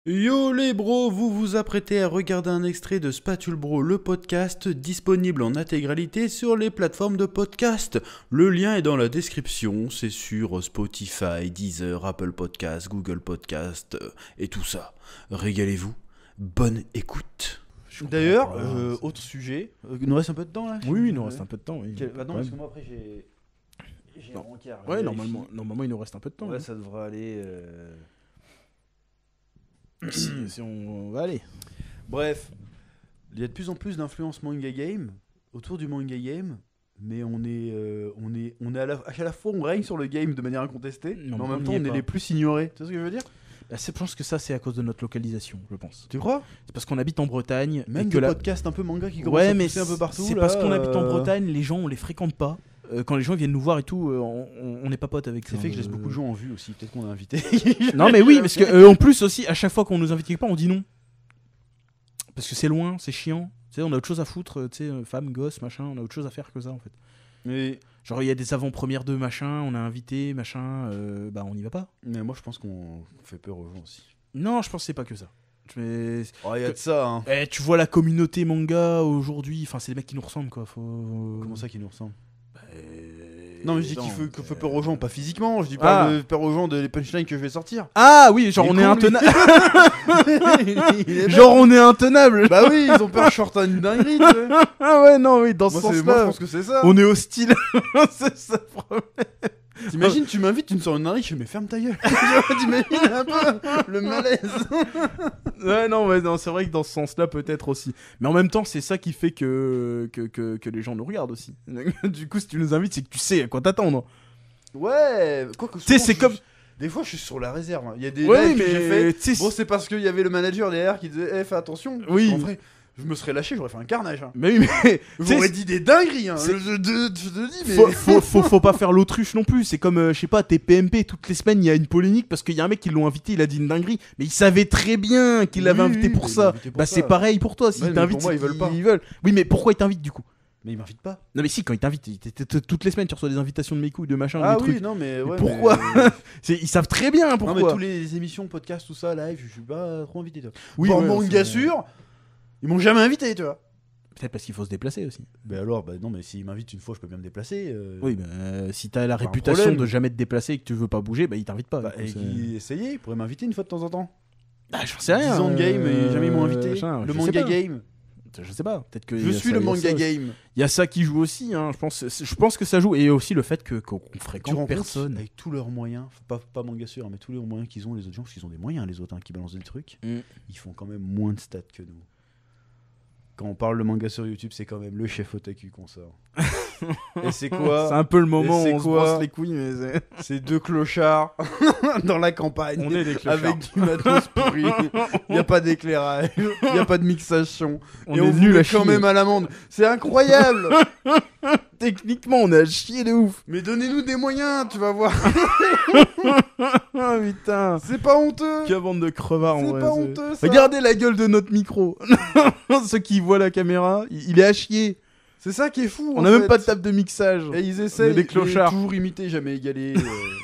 Yo les bros, vous vous apprêtez à regarder un extrait de Spatule Bro, le podcast, disponible en intégralité sur les plateformes de podcast. Le lien est dans la description, c'est sur Spotify, Deezer, Apple Podcast, Google Podcast et tout ça. Régalez-vous, bonne écoute. D'ailleurs, autre sujet, il nous reste un peu de temps là Oui, il nous reste un peu de temps. Oui. Bah non, parce que moi après j'ai un rencard. Ouais, normalement, il nous reste un peu de temps. Ouais, hein. ça devrait aller... Si on va aller. Bref, il y a de plus en plus d'influence manga game autour du manga game, mais on est à la fois on règne sur le game de manière incontestée, Non, mais en mais même on temps y est on est pas. les plus ignorés. Tu sais ce que je veux dire? Je pense que ça, c'est à cause de notre localisation, je pense. Tu crois? C'est parce qu'on habite en Bretagne. Même et des que podcasts un peu manga qui commencent Ouais, à mais pousser un peu partout. c'est là, parce qu'on habite en Bretagne, les gens, on les fréquente pas. Quand les gens viennent nous voir et tout, on n'est pas potes avec C'est fait que je laisse beaucoup de gens en vue aussi. Peut-être qu'on a invité. Non, mais oui, parce que en plus aussi, à chaque fois qu'on nous invite quelque part, on dit non. Parce que c'est loin, c'est chiant. Tu sais, on a autre chose à foutre, tu sais, femmes, gosses, machin, on a autre chose à faire que ça en fait. Mais Genre, il y a des avant-premières de machin, on a invité, machin, bah on y va pas. moi je pense qu'on fait peur aux gens aussi. Non, je pense que c'est pas que ça. Mais... Oh, il y a de ça, hein. tu vois la communauté manga aujourd'hui, enfin, c'est des mecs qui nous ressemblent quoi. Comment ça qui nous ressemble? Euh, Non, mais je dis non, qu'il faut peur aux gens, pas physiquement. Je dis pas peur aux gens des punchlines que je vais sortir. Ah oui, genre Il est on est con, intenable. Il est bête. Genre on est intenable. Bah oui, ils ont peur que je sorte une dinguerie, tu sais. Ah ouais, non, oui, dans ce Moi, je sens-là. pense que c'est ça. On est hostile. C'est ça le problème. T'imagines, tu m'invites, tu me sors une dinguerie, je fais mais ferme ta gueule. T'imagines un peu le malaise. Ouais, non, c'est vrai que dans ce sens-là, peut-être aussi. Mais en même temps, c'est ça qui fait que les gens nous regardent aussi. Du coup, si tu nous invites, c'est que tu sais à quoi t'attendre. Ouais, quoi que Tu sais, souvent, c'est comme. Des fois, je suis sur la réserve. Il y a des Ouais, lives que j'ai fait. tu sais, Bon, c'est parce qu'il y avait le manager derrière qui disait fais attention. Oui. En vrai, je me serais lâché, j'aurais fait un carnage. Hein. mais oui, mais. J'aurais dit des dingueries. Hein. c'est- Je te dis, mais. Faut pas faire l'autruche non plus. C'est comme, je sais pas, tes PMP, toutes les semaines, il y a une polémique parce qu'il y a un mec qui l'ont invité, il a dit une dinguerie, mais il savait très bien qu'il l'avait Oui, invité oui, pour mais il ça. l'a invité pour Bah, ça. c'est pareil pour toi. Ouais, S'ils mais t'invitent, pour moi, ils veulent pas. Ils veulent. Oui, mais pourquoi ils t'invitent du coup? Mais il m'invite pas. Non, mais si, quand ils t'invitent, toutes les semaines, tu reçois des invitations de mes couilles, de machin, Ah des oui, trucs. non, mais ouais. Pourquoi? mais... Ils savent très bien Non, pourquoi. mais tous les émissions, podcasts, tout ça, live, je suis pas trop invité. Toi. Oui, Bon, ouais, manga c'est- sûr, ils m'ont jamais invité, tu vois. Peut-être parce qu'il faut se déplacer aussi. Mais alors, bah non, mais s'ils m'invitent une fois, je peux bien me déplacer. Oui, bah, si t'as la pas un réputation problème. de jamais te déplacer et que tu veux pas bouger, bah ils t'invitent pas. Bah, du coup, et c'est- qui essayez, ils pourraient m'inviter une fois de temps en temps. Bah, j'en sais 10 rien. ans de game et jamais ils m'ont invité. machin, Le je sais manga pas. game. Je sais pas. Peut-être que Je il y a suis ça- le il y a manga ça- game. Il y a ça qui joue aussi. Hein. Je pense que ça joue et aussi le fait qu'on Tu fréquente rencontres personne. avec tous leurs moyens, pas manga sûr, mais tous les moyens qu'ils ont, les autres gens, parce qu'ils ont des moyens, les autres, hein, qui balancent des trucs, ils font quand même moins de stats que nous. Quand on parle de manga sur YouTube, c'est quand même le chef otaku qu'on sort. Et c'est quoi? C'est un peu le moment où c'est on se quoi brosse les couilles, mais c'est- C'est deux clochards dans la campagne. on est des clochards. Avec du matos pourri. Il n'y a pas d'éclairage. Il n'y a pas de mixation. On et est on vous nuls à met quand chier. même à l'amende. C'est incroyable. Techniquement, on est à chier de ouf. Mais donnez-nous des moyens, tu vas voir. Ah putain. C'est pas honteux. Quelle bande de crevards en C'est vrai. pas c'est- honteux, ça. Regardez la gueule de notre micro. Ceux qui voient la caméra, il est à chier. C'est ça qui est fou. On en a même fait. pas de table de mixage. Et ils essaient des clochards. toujours imiter, jamais égaler.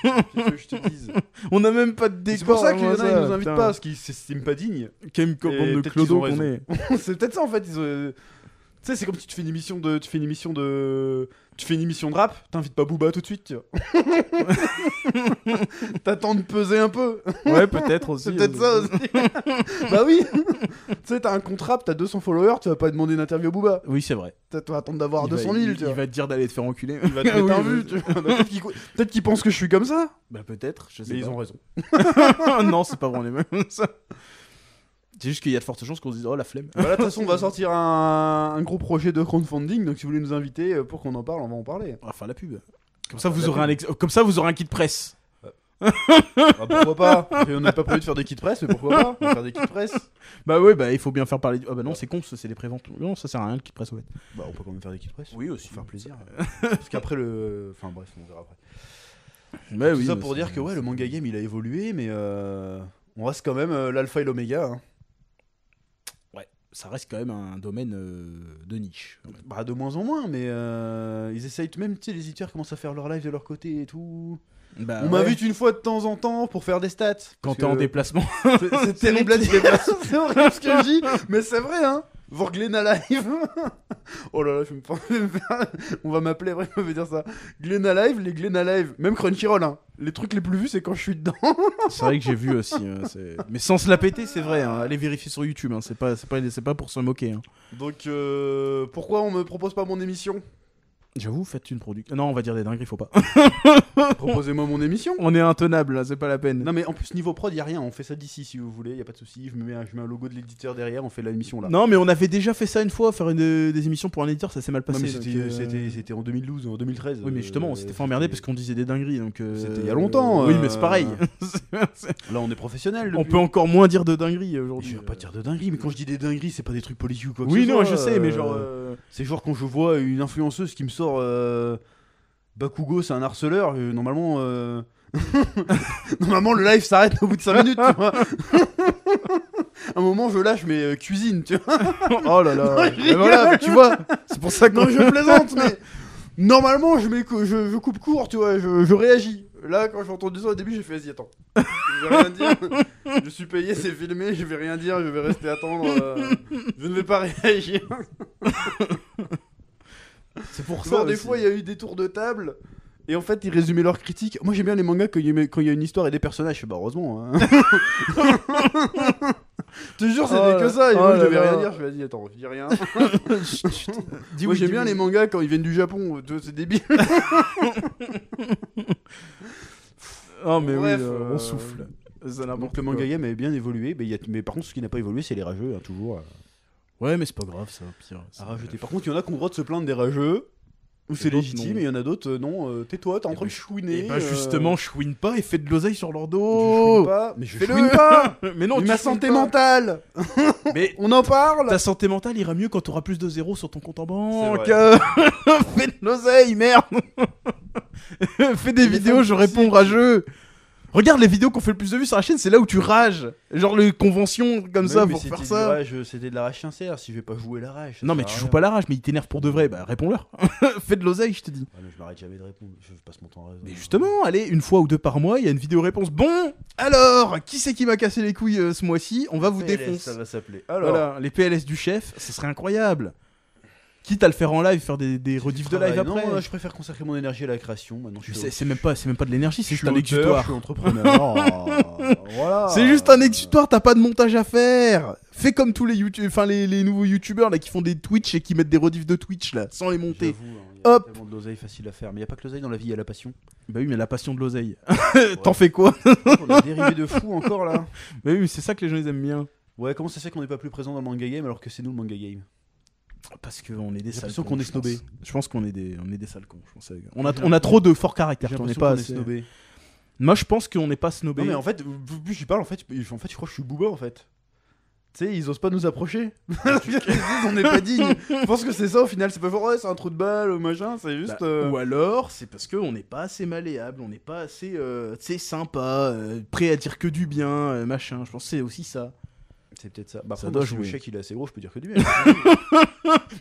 Qu'est-ce que je te dise. On a même pas de décor. C'est pour ça qu'il y en a, vraiment, ils nous invitent putain. pas, parce qu'ils s'estiment pas dignes. Quelle Et bande de peut-être clodos qu'ils ont qu'on raison. est. C'est peut-être ça en fait. Tu sais, c'est comme si tu fais une émission de. Tu fais une émission de rap, t'invites pas Booba tout de suite, tu vois. T'attends de peser un peu. Ouais, peut-être aussi. C'est peut-être ça aussi. Bah oui. Tu sais, t'as un compte rap, t'as 200 followers, tu vas pas demander une interview à Booba. Oui, c'est vrai. Tu vas attendre d'avoir Il 200 va- 000, il- tu vois. Il va te dire d'aller te faire enculer. Il va te mettre Oui, un oui. vue, tu vois. Bah, peut-être qu'il pense que je suis comme ça. Bah peut-être, je sais Mais ils pas. ont raison. Non, c'est pas vrai, on est même ça. C'est juste qu'il y a de fortes chances qu'on se dise oh la flemme. Bah là, de toute façon, on va sortir un gros projet de crowdfunding, donc si vous voulez nous inviter pour qu'on en parle, on va en parler. On va faire la pub. Comme ça, vous aurez comme ça, vous aurez un kit presse. Bah, pourquoi pas. Et on n'a pas prévu de faire des kits presse, mais pourquoi pas. On va faire des kits presse. Bah ouais, bah il faut bien faire parler. Ah bah non, c'est con, ça, c'est les préventes. Non, ça sert à rien le kit presse ouais. Bah, on peut quand même faire des kits presse. Oui aussi. Pour faire plaisir. Parce qu'après le. Enfin, bref, on verra après. Bah Tout oui. ça mais pour c'est- dire que ouais, le manga game il a évolué, mais on reste quand même l'alpha et l'oméga. Hein. ça reste quand même un domaine de niche. Bah, de moins en moins, mais ils essayent même, tu sais, les éditeurs commencent à faire leur live de leur côté et tout. Bah, On m'invite une fois de temps en temps pour faire des stats. quand parce t'es en que déplacement. c'est terrible à dire. C'est horrible ce que je dis, mais c'est vrai, hein. Voir Glenna Live. Oh là là, je vais me faire... On va m'appeler après, on va dire ça. Glenna Live, les Glenna Live, même Crunchyroll, hein. Les trucs les plus vus, c'est quand je suis dedans. C'est vrai que j'ai vu aussi. Mais sans se la péter, c'est vrai. Hein. Allez vérifier sur YouTube. Hein. C'est pas pour se moquer. Hein. Donc, pourquoi on me propose pas mon émission? J'avoue, faites une production. Non, on va dire des dingueries, faut pas. Proposez-moi mon émission. On est intenable là, c'est pas la peine. Non mais en plus niveau prod y a rien, on fait ça d'ici si vous voulez, y a pas de souci. Je mets un logo de l'éditeur derrière, on fait l'émission là. Non, mais on avait déjà fait ça une fois, faire des émissions pour un éditeur, ça s'est mal Non, passé. mais donc, c'était en 2012 ou en 2013. Oui, mais justement, on s'était fait emmerder parce qu'on disait des dingueries. Donc, C'était il y a longtemps. Oui, mais c'est pareil. Là on est professionnel. On peut encore moins dire de dingueries Je aujourd'hui. vais pas dire de dinguerie, mais quand je dis des dingueries, c'est pas des trucs politiques ou quoi que Oui, ce non, soit, je sais, mais genre. C'est genre quand je vois une influenceuse qui me sort Bakugo, c'est un harceleur, normalement. Normalement, le live s'arrête au bout de 5 minutes, tu vois. À un moment, je lâche mes cuisines, tu vois. Oh là là. Non, je Mais voilà, tu vois, c'est pour ça que. Non, je plaisante, mais normalement, je coupe court, tu vois, je réagis. Là, quand j'ai entendu ça au début, j'ai fait vas-y, attends. Je vais rien dire. Je suis payé, c'est filmé, je vais rien dire, je vais rester attendre. Je ne vais pas réagir. C'est pour Genre, ça. des aussi. fois, il y a eu des tours de table. Et en fait, ils résumaient leurs critiques. Moi, j'aime bien les mangas quand il y a une histoire et des personnages. Je fais, bah, heureusement. Hein. Je te jure, c'était que ça. Et moi, je devais rien dire. Je me dis, attends, je dis rien. Moi, j'aime bien les mangas quand ils viennent du Japon. Tu vois, c'est débile. Oh, mais Bref, oui, on souffle. Ça Donc, n'importe le quoi. manga game avait bien évolué. Mais par contre, ce qui n'a pas évolué, c'est les rageux, hein, toujours. Ouais, mais c'est pas grave, ça, pire. À rajeter. Par contre, il y en a qui ont le droit de se plaindre des rageux. Ou c'est d'autres, légitime, non. et il y en a d'autres, non. Tais-toi, t'es en train de Et chouiner. bah, justement, chouine pas et fais de l'oseille sur leur Je dos. chouine pas. Mais je Fais-le. chouine pas. Mais non, Mais tu ma chouines santé pas. mentale. Mais On en parle. ta santé mentale ira mieux quand t'auras plus de zéros sur ton compte en banque. C'est Fais de l'oseille, merde. Fais des vidéos, je réponds rageux. Regarde les vidéos qu'on fait le plus de vues sur la chaîne, c'est là où tu rages. Genre les conventions comme ça pour faire ça. C'était de la rage sincère, si je vais pas jouer la rage. Non mais tu joues pas la rage, mais il t'énerve pour de vrai, bah réponds-leur. Fais de l'oseille, je te dis. Ah, mais je m'arrête jamais de répondre, je passe mon temps à raison. Mais justement, allez, une fois ou deux par mois, il y a une vidéo réponse. Bon, alors, qui c'est qui m'a cassé les couilles ce mois-ci? On va vous PLS, défoncer. ça va s'appeler. Alors, Voilà, les PLS du chef, ce serait incroyable. Quitte à le faire en live, faire des rediffs de live après. Non, je préfère consacrer mon énergie à la création. Maintenant, je suis C'est même pas de l'énergie, c'est je juste suis un auteur, exutoire. Je suis entrepreneur. Voilà. C'est juste un exutoire, t'as pas de montage à faire. Fais comme tous les les nouveaux youtubeurs là qui font des Twitch et qui mettent des rediffs de Twitch là, sans les monter. J'avoue, hein, y a Hop. tellement de l'oseille facile à faire, mais il y a pas que l'oseille dans la vie, il y a la passion. Bah oui, mais la passion de l'oseille. T'en fais quoi? On a dérivé de fou encore là. Bah oui, mais c'est ça que les gens ils aiment bien. Ouais, comment ça se fait qu'on n'est pas plus présent dans le manga game alors que c'est nous le manga game? Parce qu'on est des J'ai sales l'impression cons, qu'on est je pense. snobé. Je pense qu'on est des sales cons. Je pense. J'ai On a trop de fort caractère. J'ai On n'est l'impression pas qu'on est assez- snobé. Moi je pense qu'on n'est pas snobé. Non mais en fait, plus j'y parle, en fait, je crois que je suis booba en fait. Tu sais, ils osent pas nous approcher. Ils disent, on n'est pas digne. Je pense que c'est ça au final, c'est pas genre ouais, c'est un trou de balle, machin, c'est juste. Bah, ou alors, c'est parce qu'on n'est pas assez malléable, on n'est pas assez tu sais, sympa, prêt à dire que du bien, machin. Je pense que c'est aussi ça. C'est peut-être ça. Bah, Ça après, doit moi, si le jouer. chèque il est assez gros, je peux dire que du bien.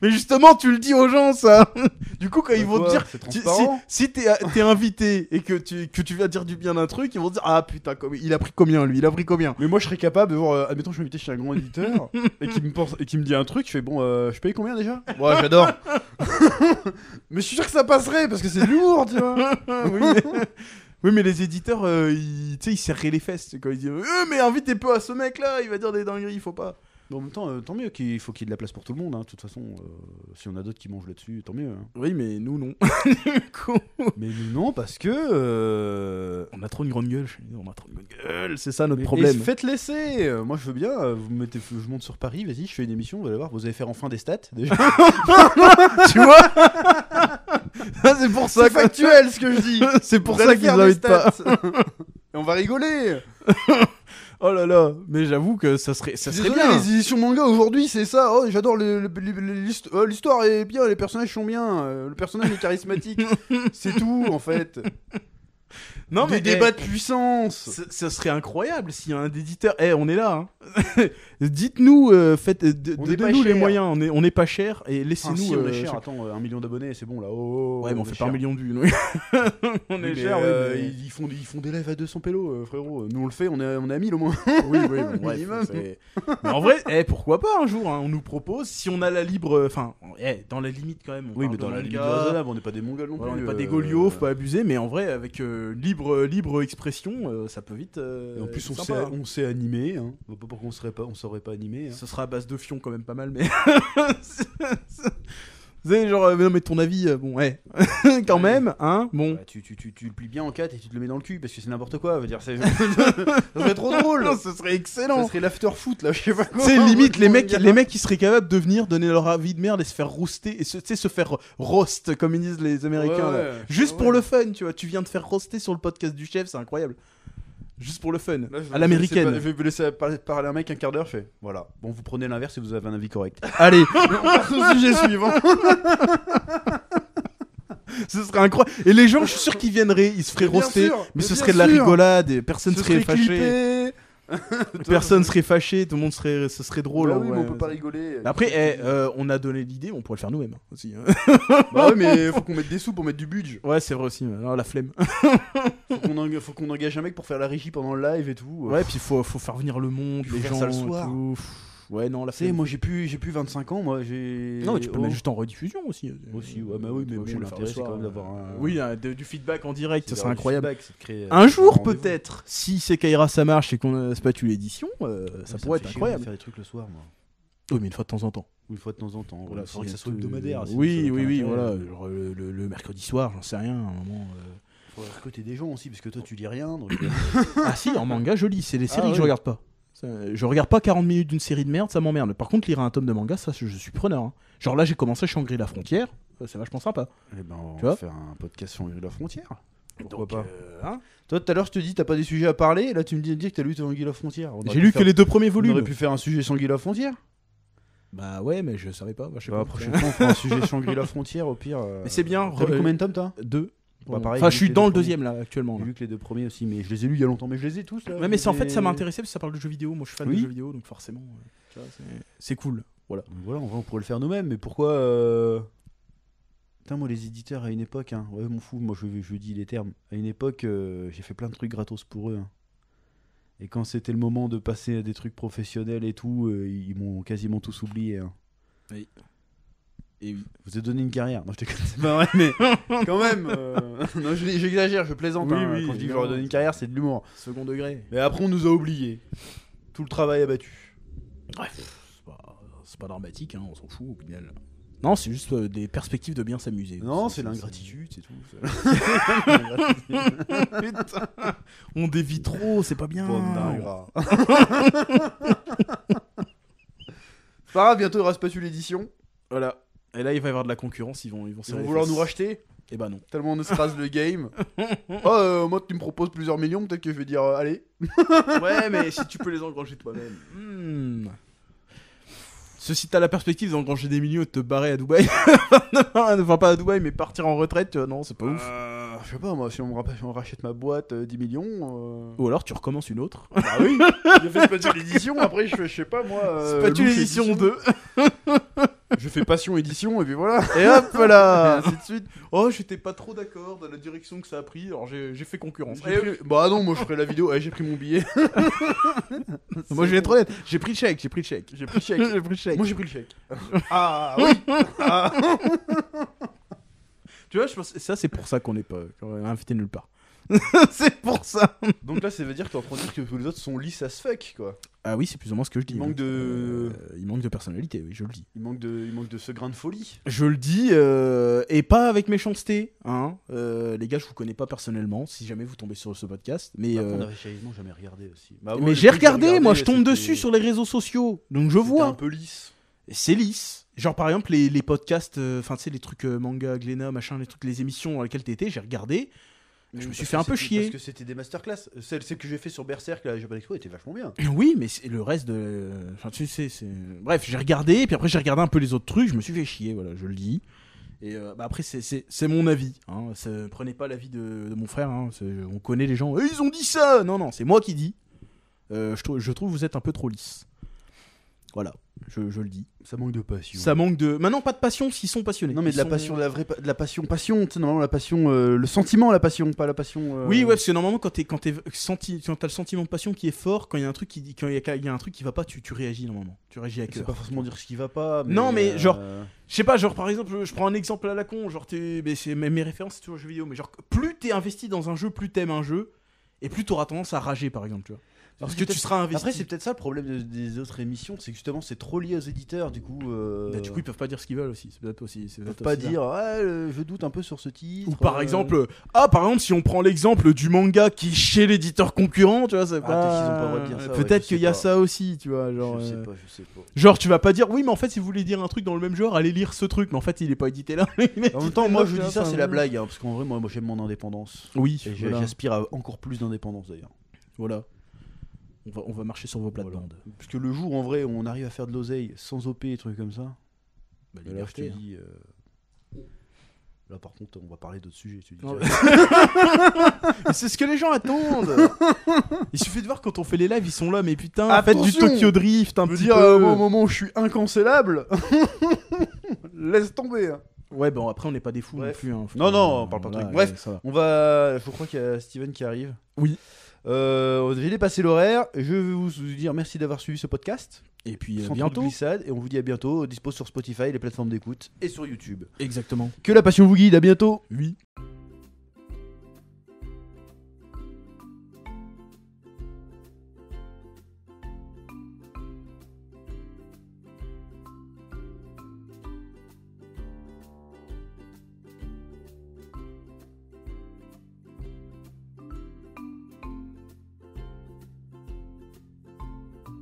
Mais justement, tu le dis aux gens, ça. Du coup, quand ils vont te Quoi, dire, c'est si transparent. t'es invité et que tu vas dire du bien d'un truc, ils vont te dire ah putain, il a pris combien lui, il a pris combien. Mais moi je serais capable de voir, admettons je suis invité chez un grand éditeur et qui me dit un truc, je fais bon, je paye combien déjà? Ouais, j'adore. Mais je suis sûr que ça passerait parce que c'est lourd, tu vois. Oui, oui, mais les éditeurs, tu sais, ils serraient les fesses c'est quand ils disent mais invitez peu à ce mec là, il va dire des dingueries, il faut pas. Mais en même temps, tant mieux qu'il faut qu'il y ait de la place pour tout le monde. Hein. De toute façon, si on a d'autres qui mangent là-dessus, tant mieux. Hein. Oui, mais nous non. Du coup, Mais nous, non, parce que. on a trop une grande gueule, on a trop une grande gueule, c'est ça notre Mais- problème. et faites laisser. Moi, je veux bien. Je monte sur Paris. Vas-y, je fais une émission. Vous allez voir. Vous allez faire enfin des stats. Déjà. Tu vois. C'est pour ça C'est que factuel ce que je dis. c'est pour Vous ça allez qu'ils faire des invitent pas. stats. Et on va rigoler. Oh là là, mais j'avoue que ça serait Désolé, bien. Les éditions manga aujourd'hui, c'est ça. Oh, j'adore l'histoire est bien, les personnages sont bien, le personnage est charismatique. C'est tout en fait. Non, Des débats de puissance. ça serait incroyable s'il y a un éditeur. On est là. Hein. Dites-nous, donnez-nous les moyens. On est pas cher et laissez-nous. Si on est cher, attends, 1 million d'abonnés, c'est bon là. Ouais, mais on fait pas 1 million de vues. Nous. On est cher. Mais ils font des lives à 200 pélos, frérot. Nous on le fait, on est à 1000 au moins. Oui, bon, bref. Mais en vrai, pourquoi pas un jour, hein, on nous propose, si on a la libre. Enfin, dans la limite quand même. Oui, mais dans la limite raisonnable, on n'est pas des mongols non plus. On n'est pas des golios, faut pas abuser, mais en vrai, avec libre expression, ça peut vite. Et en plus, sympa. on sait animer. Hein. Pourquoi on saurait pas animer. Hein. Ce sera à base de fion quand même pas mal, mais. Vous savez, genre, non, mais ton avis, bon, quand même, hein, bon. Bah, tu le plies bien en 4 et tu te le mets dans le cul parce que c'est n'importe quoi. Veut dire, ça serait trop drôle. Non, ce serait excellent. Ça serait l'after foot là, je sais pas quoi. Tu sais, limite, les mecs qui seraient capables de venir donner leur avis de merde et se faire roaster, et se faire roast, comme ils disent les Américains. Ouais, là. Juste pour le fun, tu vois. Tu viens de faire roaster sur le podcast du chef, c'est incroyable. Juste pour le fun, Là, à l'américaine. Je vais vous laisser parler un mec un quart d'heure, fait. Voilà. Bon, vous prenez l'inverse et vous avez un avis correct. Allez, On passe au sujet suivant. ce serait incroyable. Et les gens, je suis sûr qu'ils viendraient, ils se feraient Bien roaster, sûr, mais mais ce bien serait de la sûr. rigolade, et personne serait fâché. Clippé. Personne serait fâché, tout le monde serait, ce serait drôle. Bah hein, oui, ouais. mais on peut pas rigoler. Après, on a donné l'idée, on pourrait le faire nous-mêmes aussi. Hein. Bah ouais, mais faut qu'on mette des sous pour mettre du budget. Ouais, c'est vrai aussi. Alors, la flemme. Faut qu'on engage un mec pour faire la régie pendant le live et tout. Ouais, puis faut faire venir le monde, Faut les faire gens. ça le soir. et tout. Ouais, non, la Tu sais, flemme. moi j'ai plus 25 ans, moi j'ai. Non, mais tu peux le mettre juste en rediffusion aussi. Aussi, ouais, bah oui, mais Faut bon, le faire l'intérêt le c'est soir, quand même d'avoir un. Oui, du feedback en direct, ça c'est serait incroyable. feedback, c'est de créer, Un jour, rendez-vous. peut-être, si c'est Kaira ça marche et qu'on a Spatule édition, ça Ouais, pourrait me fait être chier incroyable. de faire des trucs le soir, moi. Oui, mais une fois de temps en temps. Une fois de temps en temps. Voilà, Voilà, faudrait que ça si soit hebdomadaire. sinon ça Oui, n'a aucun intérêt. voilà. Genre, le mercredi soir, j'en sais rien, à un moment. Faudrait recruter des gens aussi, parce que toi tu lis rien. Donc... Ah si, en manga, je lis. C'est les séries que je ouais. regarde pas. Je regarde pas 40 minutes d'une série de merde, ça m'emmerde. Par contre, lire un tome de manga, ça, je suis preneur. Hein. Genre là, j'ai commencé Shangri-La Frontière. C'est vachement sympa. Eh ben, on Tu va vois faire un podcast sur la frontière. Pourquoi Donc, pas hein. Toi, tout à l'heure, je te dis, t'as pas des sujets à parler, et là, tu me dis que t'as lu Tanguy la frontière. J'ai lu que les 2 premiers On volumes. aurait pu faire un sujet Tanguy la frontière. Bah ouais, mais je savais pas. Bah, je sais Bah, pas. la prochaine fois, on fera un sujet Shangri-La frontière, au pire. Mais c'est bien. T'as lu combien de tomes, toi 2. Bah, pareil, Enfin, j'ai je suis lu que les dans deux le premiers. deuxième là actuellement. J'ai Là. lu que les 2 premiers aussi, mais je les ai lus il y a longtemps, mais je les ai tous là. Ouais, mais Je en les fait, ça ai- m'a intéressé parce que ça parle de jeux vidéo. Moi, je suis fan Oui. de jeux vidéo, donc forcément, tu vois, c'est cool. Voilà. Donc voilà, on pourrait le faire nous-mêmes, mais pourquoi Putain, moi, les éditeurs, à une époque, hein, ouais, m'en fous, moi je dis les termes. À une époque, j'ai fait plein de trucs gratos pour eux. Hein. Et quand c'était le moment de passer à des trucs professionnels et tout, ils m'ont quasiment tous oublié. Hein. Oui. Et oui. Vous avez donné une carrière. Non, je te c'est pas vrai, mais quand même. Non, j'exagère, je plaisante. Oui, hein. oui, Quand je dis que évidemment. j'aurais donné une carrière, c'est de l'humour. Second degré. Mais après, on nous a oubliés. Tout le travail abattu. Bref, c'est pas dramatique, hein, on s'en fout au final. Non, c'est juste des perspectives de bien s'amuser. Non, c'est l'ingratitude, c'est tout. Putain, on dévie trop, c'est pas bien. Bande d'ingrats. C'est pas grave, bientôt il y aura Spatule l'édition. Voilà. Et là, il va y avoir de la concurrence, ils vont Ils serrer vont les vouloir fesses. nous racheter. Eh ben non. Tellement on se rase le game. Moi, tu me proposes plusieurs millions, peut-être que je vais dire allez. Ouais, mais si tu peux les engranger toi-même. Si t'as la perspective d'engranger des millions et de te barrer à Dubaï, enfin pas à Dubaï, mais partir en retraite, non, c'est pas ouf. Je sais pas, moi, si on rachète ma boîte 10 millions. Ou alors tu recommences une autre. Bah oui, j'ai fait Spatule édition, après je sais pas moi. Spatule Louche édition 2. Je fais Passion édition et puis voilà. Et hop là. Et ainsi de suite. Oh, j'étais pas trop d'accord de la direction que ça a pris, alors j'ai fait concurrence. Bah non, moi je ferai la vidéo. J'ai pris mon billet. Moi je vais être honnête, j'ai pris le chèque. J'ai pris le chèque. J'ai pris le chèque. Moi j'ai pris le chèque. Ah oui. Ah. Tu vois, je pense ça c'est pour ça qu'on n'est pas invité nulle part. C'est pour ça. Donc là, ça veut dire que t'es en train de dire que tous les autres sont lisses as fuck, quoi. Ah oui, c'est plus ou moins ce que je dis. Il manque de... il manque de personnalité, oui, je le dis. Il manque de ce grain de folie. Je le dis, et pas avec méchanceté. Hein. Les gars, je vous connais pas personnellement, si jamais vous tombez sur ce podcast. Mais, On avait sérieusement jamais regardé aussi. Bah, mais j'ai regardé, moi je tombe dessus sur les réseaux sociaux. Donc je vois. un peu lisse. Et c'est lisse. Genre par exemple les podcasts, enfin tu sais les trucs manga, Glénat, machin, les trucs, les émissions dans lesquelles t'étais, j'ai regardé. Je me suis fait un peu chier. Parce que c'était des masterclass. Celle que j'ai fait sur Berserk, la Japan Expo, était vachement bien. Oui, mais le reste de... Enfin tu sais, c'est... Bref, j'ai regardé, puis après j'ai regardé un peu les autres trucs, je me suis fait chier, voilà, je le dis. Et après, c'est mon avis. Hein. Prenez pas l'avis de mon frère. Hein. On connaît les gens. Ils ont dit ça. Non, c'est moi qui dis. Je trouve que vous êtes un peu trop lisse. Voilà, je le dis. Ça manque de passion. Ça manque de. Maintenant, pas de passion s'ils sont passionnés. Non, mais de la passion, de la passion. Tu sais, normalement, la passion, le sentiment, la passion, pas la passion. Oui, ouais, parce que normalement, quand t'as le sentiment de passion qui est fort, quand il y a un truc qui va pas, tu réagis normalement. Tu réagis à cœur. C'est pas forcément dire ce qui va pas. Mais non, mais genre, je sais pas, genre par exemple, je prends un exemple à la con, genre mes références c'est toujours jeux vidéo, mais genre plus t'es investi dans un jeu, plus t'aimes un jeu, et plus t'auras tendance à rager par exemple, tu vois. Parce que tu seras investi. Après, c'est peut-être ça le problème des autres émissions, c'est que justement c'est trop lié aux éditeurs, du coup. Du coup, ils peuvent pas dire ce qu'ils veulent aussi. C'est peut-être aussi. Ils peuvent pas dire, je doute un peu sur ce titre. Ou par exemple, si on prend l'exemple du manga qui est chez l'éditeur concurrent, tu vois, c'est pas. Peut-être qu'ils ont pas le droit de dire ça. Peut-être qu'il y a ça aussi, tu vois. Genre, je sais pas. Genre, tu vas pas dire, oui, mais en fait, si vous voulez dire un truc dans le même genre, allez lire ce truc, mais en fait, il est pas édité là. En même temps, moi je dis ça, c'est la blague, parce qu'en vrai, moi j'aime mon indépendance. Oui. Et j'aspire à encore plus d'indépendance d'ailleurs. Voilà. On va marcher sur vos plates-bandes. Voilà. Parce que le jour, en vrai, où on arrive à faire de l'oseille sans OP et trucs comme ça, là, je te dis... Là, par contre, on va parler d'autres sujets. Tu dis, c'est ce que les gens attendent. Il suffit de voir quand on fait les lives, ils sont là, mais putain, attention, faites du Tokyo Drift un petit peu. Au moment où je suis incancellable, laisse tomber. Hein. Ouais, bon, après, on n'est pas des fous non plus. Hein. Non, on parle pas de trucs. Bref, on va... Je crois qu'il y a Steven qui arrive. Oui. J'ai dépassé l'horaire. Je vais vous dire merci d'avoir suivi ce podcast. Et puis sans bientôt. Glissade, et on vous dit à bientôt. Dispo sur Spotify, les plateformes d'écoute et sur YouTube. Exactement. Que la passion vous guide. À bientôt. Oui.